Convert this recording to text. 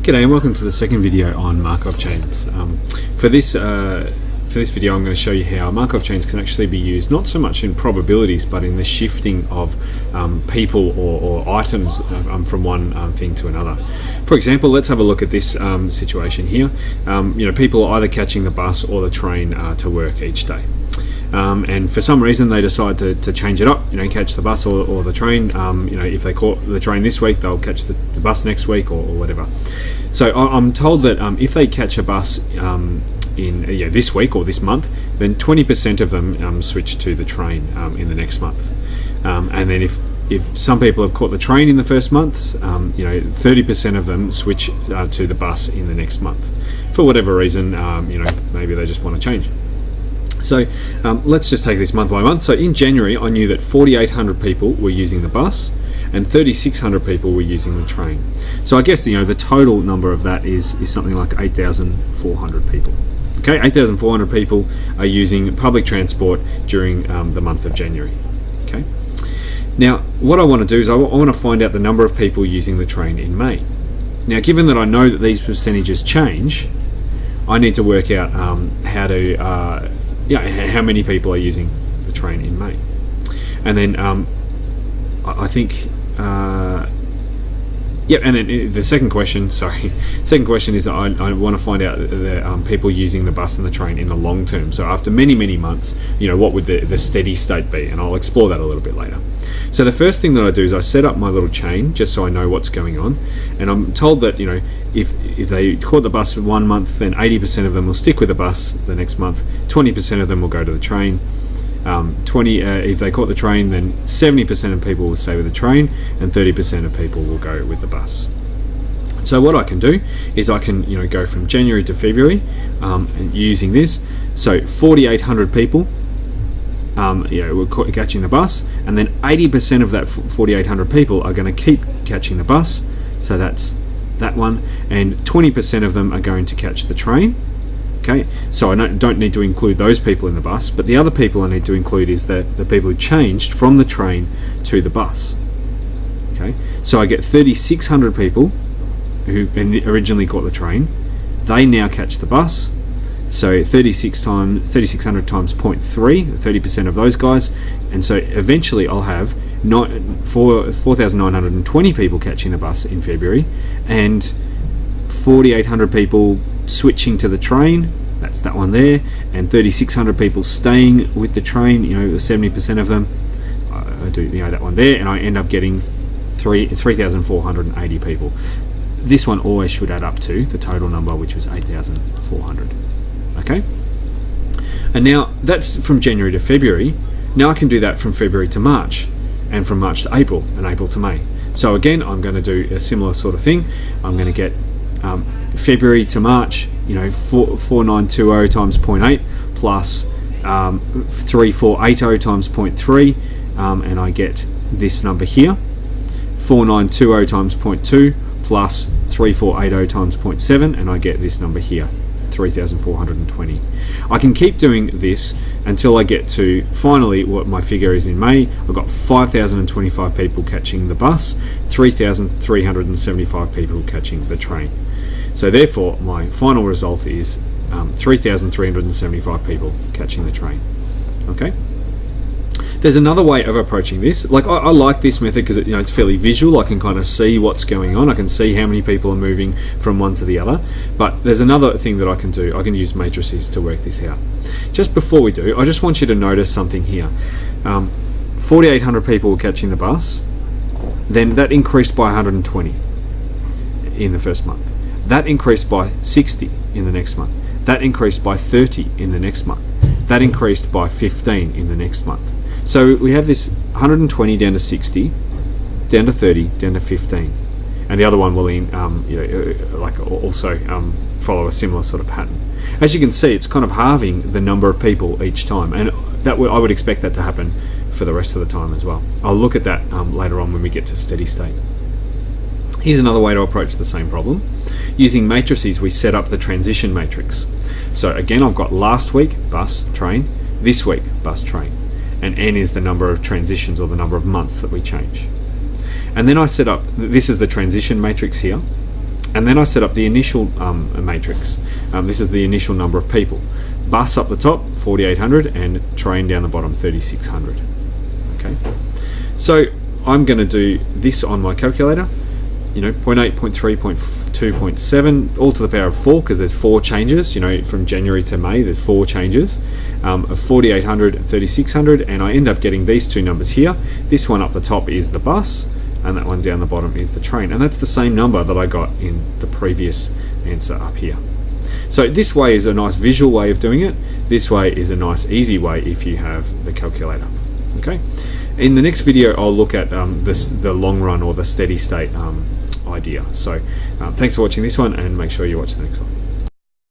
G'day and welcome to the second video on Markov Chains. For this video I'm going to show you how Markov Chains can actually be used not so much in probabilities but in the shifting of people or items from one thing to another. For example, let's have a look at this situation here. People are either catching the bus or the train to work each day. And for some reason they decide to change it up, catch the bus or the train. If they caught the train this week, they'll catch the bus next week or whatever. So I'm told that if they catch a bus in this week or this month, then 20% of them switch to the train in the next month. And then if some people have caught the train in the first month, 30% of them switch to the bus in the next month. For whatever reason, maybe they just want to change. So let's just take this month by month. So in January, I knew that 4,800 people were using the bus and 3,600 people were using the train. So I guess the total number of that is something like 8,400 people. Okay, 8,400 people are using public transport during the month of January. Okay. Now, what I want to do is I want to find out the number of people using the train in May. Now, given that I know that these percentages change, I need to work out how many people are using the train in May. And then I think and then the second question is that I want to find out the people using the bus and the train in the long term. So after many months, what would the steady state be? And I'll explore that a little bit later. So the first thing that I do is I set up my little chain just so I know what's going on. And I'm told that if they caught the bus for 1 month, then 80% of them will stick with the bus the next month. 20% of them will go to the train. If they caught the train, then 70% of people will stay with the train, and 30% of people will go with the bus. So what I can do is I can go from January to February using this. So 4,800 people were catching the bus, and then 80% of that 4,800 people are going to keep catching the bus. So that's that one, and 20% of them are going to catch the train. Okay, so I don't need to include those people in the bus, but the other people I need to include is the people who changed from the train to the bus. Okay, so I get 3,600 people who originally caught the train. They now catch the bus. So 3,600 times 0.3, 30% of those guys, and so eventually I'll have 4,920 people catching the bus in February, and 4,800 people switching to the train. That's that one there, and 3,600 people staying with the train. 70% of them. I do that one there, and I end up getting 3,480 people. This one always should add up to the total number, which was 8,400. Okay, and now that's from January to February. Now I can do that from February to March, and from March to April, and April to May. So again, I'm going to do a similar sort of thing. I'm going to get February to March, 4,920 times 0.8 plus 3,480 times 0.3, and I get this number here, 4,920 times 0.2 plus 3,480 times 0.7, and I get this number here, 3,420. I can keep doing this until I get to finally what my figure is in May. I've got 5,025 people catching the bus, 3,375 people catching the train. So therefore my final result is 3,375 people catching the train. Okay. There's another way of approaching this. Like I like this method because it's fairly visual. I can kind of see what's going on. I can see how many people are moving from one to the other. But there's another thing that I can do. I can use matrices to work this out. Just before we do, I just want you to notice something here. 4,800 people were catching the bus. Then that increased by 120 in the first month. That increased by 60 in the next month. That increased by 30 in the next month. That increased by 15 in the next month. So we have this 120 down to 60, down to 30, down to 15, and the other one will also follow a similar sort of pattern. As you can see, it's kind of halving the number of people each time, and I would expect that to happen for the rest of the time as well. I'll look at that later on when we get to steady state. Here's another way to approach the same problem. Using matrices, we set up the transition matrix. So again, I've got last week, bus, train, this week, bus, train. And n is the number of transitions or the number of months that we change. And then I set up, this is the transition matrix here. And then I set up the initial matrix. This is the initial number of people. Bus up the top, 4,800, and train down the bottom, 3,600. Okay. So I'm going to do this on my calculator. 0.8, 0.3, 0.2, 0.7, all to the power of 4, because there's 4 changes. From January to May, there's 4 changes of 4,800 and 3,600, and I end up getting these two numbers here. This one up the top is the bus, and that one down the bottom is the train, and that's the same number that I got in the previous answer up here. So this way is a nice visual way of doing it. This way is a nice easy way if you have the calculator. Okay. In the next video, I'll look at the long run or the steady state idea. So thanks for watching this one, and make sure you watch the next one.